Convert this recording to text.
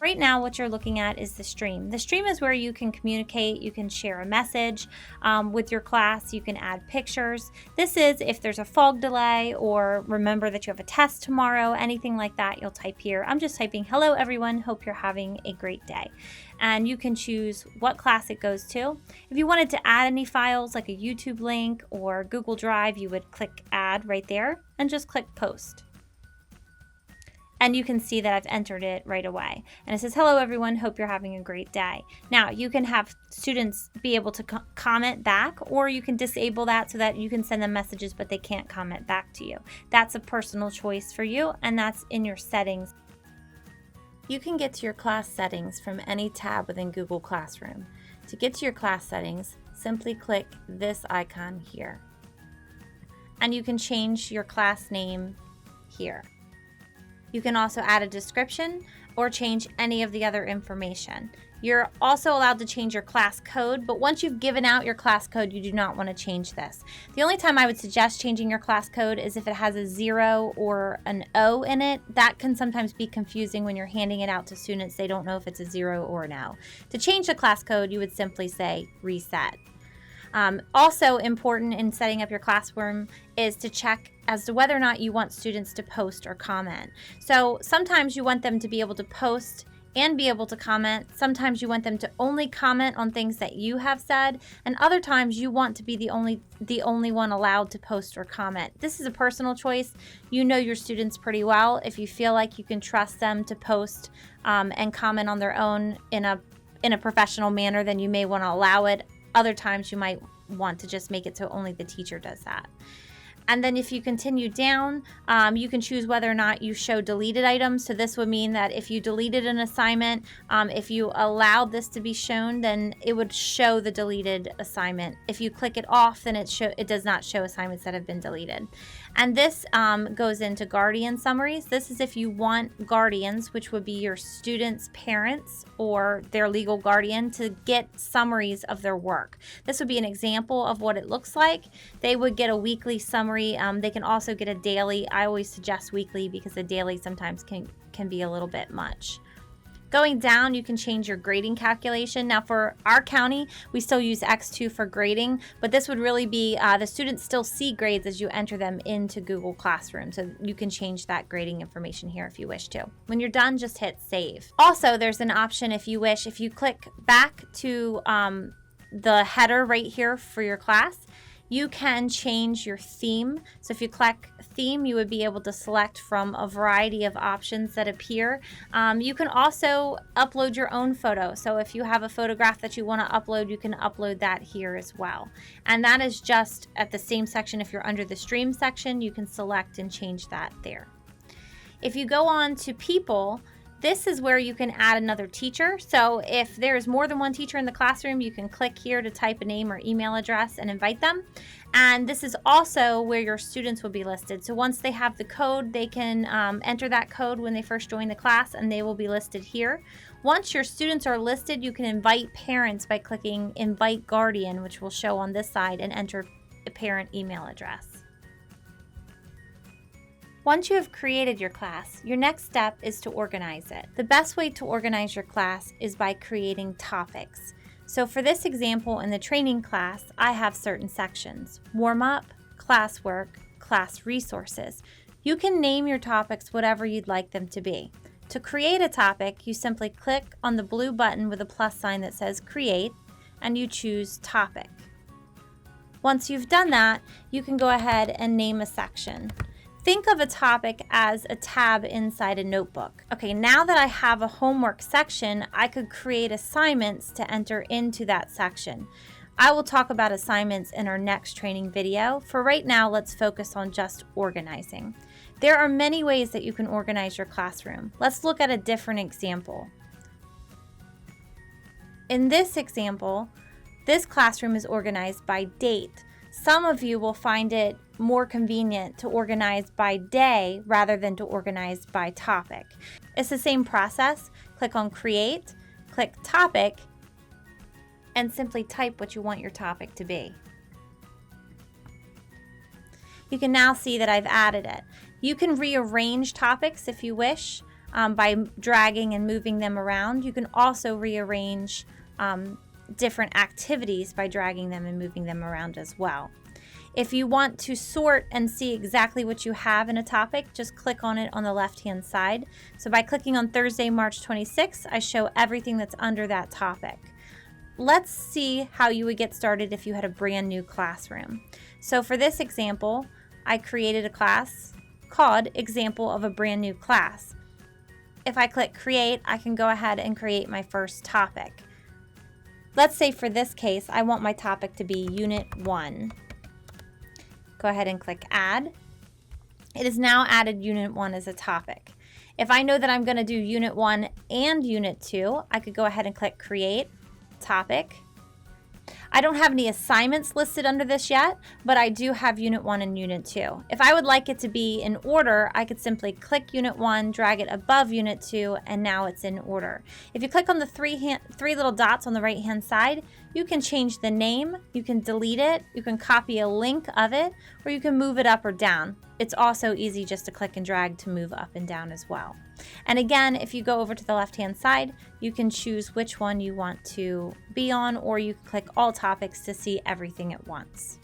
Right now, what you're looking at is the stream. The stream is where you can communicate, you can share a message with your class, you can add pictures. This is if there's a fog delay or remember that you have a test tomorrow, anything like that, you'll type here. I'm just typing, hello everyone, hope you're having a great day. And you can choose what class it goes to. If you wanted to add any files like a YouTube link or Google Drive, you would click add right there and just click post. And you can see that I've entered it right away. And it says, hello everyone, hope you're having a great day. Now you can have students be able to comment back, or you can disable that so that you can send them messages but they can't comment back to you. That's a personal choice for you, and that's in your settings. You can get to your class settings from any tab within Google Classroom. To get to your class settings, simply click this icon here. And you can change your class name here. You can also add a description or change any of the other information. You're also allowed to change your class code, but once you've given out your class code, you do not want to change this. The only time I would suggest changing your class code is if it has a 0 or an O in it. That can sometimes be confusing when you're handing it out to students. They don't know if it's a 0 or an O. To change the class code, you would simply say reset. Also important in setting up your classroom is to check as to whether or not you want students to post or comment. So sometimes you want them to be able to post and be able to comment. Sometimes you want them to only comment on things that you have said, and other times you want to be the only one allowed to post or comment. This is a personal choice. You know your students pretty well. If you feel like you can trust them to post and comment on their own in a professional manner, then you may want to allow it. Other times you might want to just make it so only the teacher does that. And then if you continue down, you can choose whether or not you show deleted items. So this would mean that if you deleted an assignment, if you allowed this to be shown, then it would show the deleted assignment. If you click it off, then it does not show assignments that have been deleted. And this goes into guardian summaries. This is if you want guardians, which would be your students' parents or their legal guardian, to get summaries of their work. This would be an example of what it looks like. They would get a weekly summary. They can also get a daily. I always suggest weekly because the daily sometimes can be a little bit much. Going down, you can change your grading calculation. Now for our county, we still use X2 for grading, but this would really be the students still see grades as you enter them into Google Classroom. So you can change that grading information here if you wish to. When you're done, just hit save. Also, there's an option if you wish, if you click back to the header right here for your class, you can change your theme. So if you click theme, you would be able to select from a variety of options that appear. You can also upload your own photo. So if you have a photograph that you want to upload, you can upload that here as well. And that is just at the same section. If you're under the stream section, you can select and change that there. If you go on to people, this is where you can add another teacher. So if there's more than one teacher in the classroom, you can click here to type a name or email address and invite them. And this is also where your students will be listed. So once they have the code, they can enter that code when they first join the class, and they will be listed here. Once your students are listed, you can invite parents by clicking invite guardian, which will show on this side, and enter a parent email address. Once you have created your class, your next step is to organize it. The best way to organize your class is by creating topics. So for this example in the training class, I have certain sections: warm-up, classwork, class resources. You can name your topics whatever you'd like them to be. To create a topic, you simply click on the blue button with a plus sign that says create, and you choose topic. Once you've done that, you can go ahead and name a section. Think of a topic as a tab inside a notebook. Okay, now that I have a homework section, I could create assignments to enter into that section. I will talk about assignments in our next training video. For right now, let's focus on just organizing. There are many ways that you can organize your classroom. Let's look at a different example. In this example, this classroom is organized by date. Some of you will find it more convenient to organize by day rather than to organize by topic. It's the same process. Click on create, click topic, and simply type what you want your topic to be. You can now see that I've added it. You can rearrange topics if you wish. by dragging and moving them around. You can also rearrange different activities by dragging them and moving them around as well. If you want to sort and see exactly what you have in a topic, just click on it on the left-hand side. So by clicking on Thursday, March 26th, I show everything that's under that topic. Let's see how you would get started if you had a brand new classroom. So for this example, I created a class called Example of a Brand New Class. If I click Create, I can go ahead and create my first topic. Let's say for this case, I want my topic to be Unit 1. Go ahead and click Add. It has now added Unit 1 as a topic. If I know that I'm going to do Unit 1 and Unit 2, I could go ahead and click Create, Topic. I don't have any assignments listed under this yet, but I do have Unit 1 and Unit 2. If I would like it to be in order, I could simply click Unit 1, drag it above Unit 2, and now it's in order. If you click on the three little dots on the right-hand side, you can change the name, you can delete it, you can copy a link of it, or you can move it up or down. It's also easy just to click and drag to move up and down as well. And again, if you go over to the left-hand side, you can choose which one you want to be on, or you can click all topics to see everything at once.